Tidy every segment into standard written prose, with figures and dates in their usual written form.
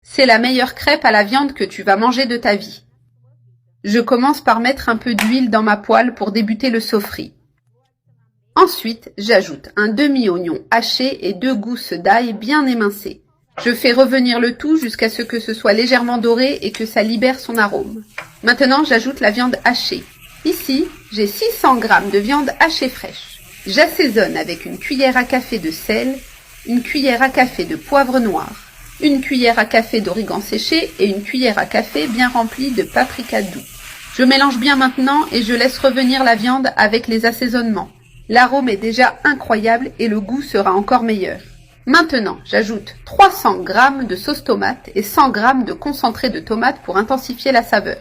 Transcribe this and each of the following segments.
C'est la meilleure crêpe à la viande que tu vas manger de ta vie. Je commence par mettre un peu d'huile dans ma poêle pour débuter le saufferie. Ensuite, j'ajoute un demi-oignon haché et 2 gousses d'ail bien émincées. Je fais revenir le tout jusqu'à ce que ce soit légèrement doré et que ça libère son arôme. Maintenant, j'ajoute la viande hachée. Ici, j'ai 600 g de viande hachée fraîche. J'assaisonne avec une cuillère à café de sel, une cuillère à café de poivre noir, une cuillère à café d'origan séché et une cuillère à café bien remplie de paprika doux. Je mélange bien maintenant et je laisse revenir la viande avec les assaisonnements. L'arôme est déjà incroyable et le goût sera encore meilleur. Maintenant, j'ajoute 300 g de sauce tomate et 100 g de concentré de tomate pour intensifier la saveur.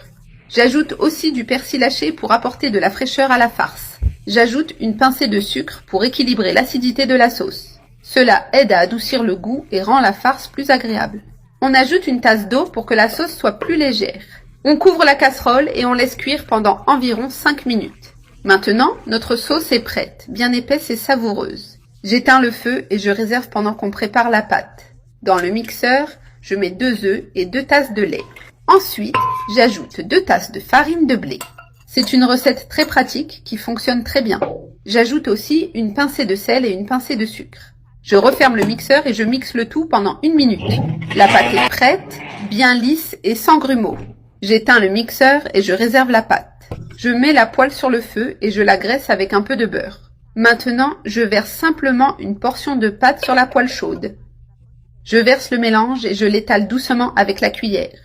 J'ajoute aussi du persil haché pour apporter de la fraîcheur à la farce. J'ajoute une pincée de sucre pour équilibrer l'acidité de la sauce. Cela aide à adoucir le goût et rend la farce plus agréable. On ajoute une tasse d'eau pour que la sauce soit plus légère. On couvre la casserole et on laisse cuire pendant environ 5 minutes. Maintenant, notre sauce est prête, bien épaisse et savoureuse. J'éteins le feu et je réserve pendant qu'on prépare la pâte. Dans le mixeur, je mets 2 œufs et 2 tasses de lait. Ensuite, j'ajoute 2 tasses de farine de blé. C'est une recette très pratique qui fonctionne très bien. J'ajoute aussi une pincée de sel et une pincée de sucre. Je referme le mixeur et je mixe le tout pendant 1 minute. La pâte est prête, bien lisse et sans grumeaux. J'éteins le mixeur et je réserve la pâte. Je mets la poêle sur le feu et je la graisse avec un peu de beurre. Maintenant, je verse simplement une portion de pâte sur la poêle chaude. Je verse le mélange et je l'étale doucement avec la cuillère.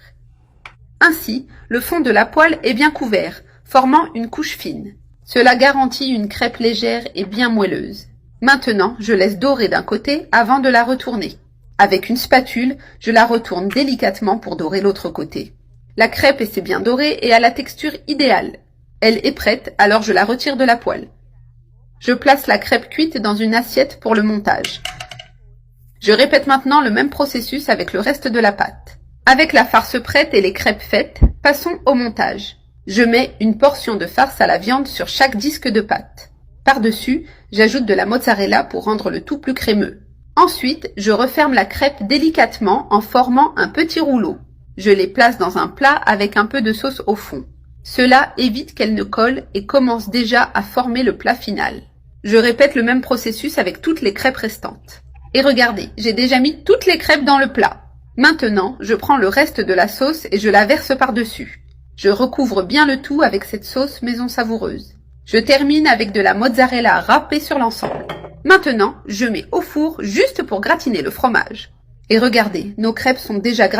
Ainsi, le fond de la poêle est bien couvert, formant une couche fine. Cela garantit une crêpe légère et bien moelleuse. Maintenant, je laisse dorer d'un côté avant de la retourner. Avec une spatule, je la retourne délicatement pour dorer l'autre côté. La crêpe est bien dorée et a la texture idéale. Elle est prête, alors je la retire de la poêle. Je place la crêpe cuite dans une assiette pour le montage. Je répète maintenant le même processus avec le reste de la pâte. Avec la farce prête et les crêpes faites, passons au montage. Je mets une portion de farce à la viande sur chaque disque de pâte. Par-dessus, j'ajoute de la mozzarella pour rendre le tout plus crémeux. Ensuite, je referme la crêpe délicatement en formant un petit rouleau. Je les place dans un plat avec un peu de sauce au fond. Cela évite qu'elles ne collent et commence déjà à former le plat final. Je répète le même processus avec toutes les crêpes restantes. Et regardez, j'ai déjà mis toutes les crêpes dans le plat. Maintenant, je prends le reste de la sauce et je la verse par-dessus. Je recouvre bien le tout avec cette sauce maison savoureuse. Je termine avec de la mozzarella râpée sur l'ensemble. Maintenant, je mets au four juste pour gratiner le fromage. Et regardez, nos crêpes sont déjà gratinées.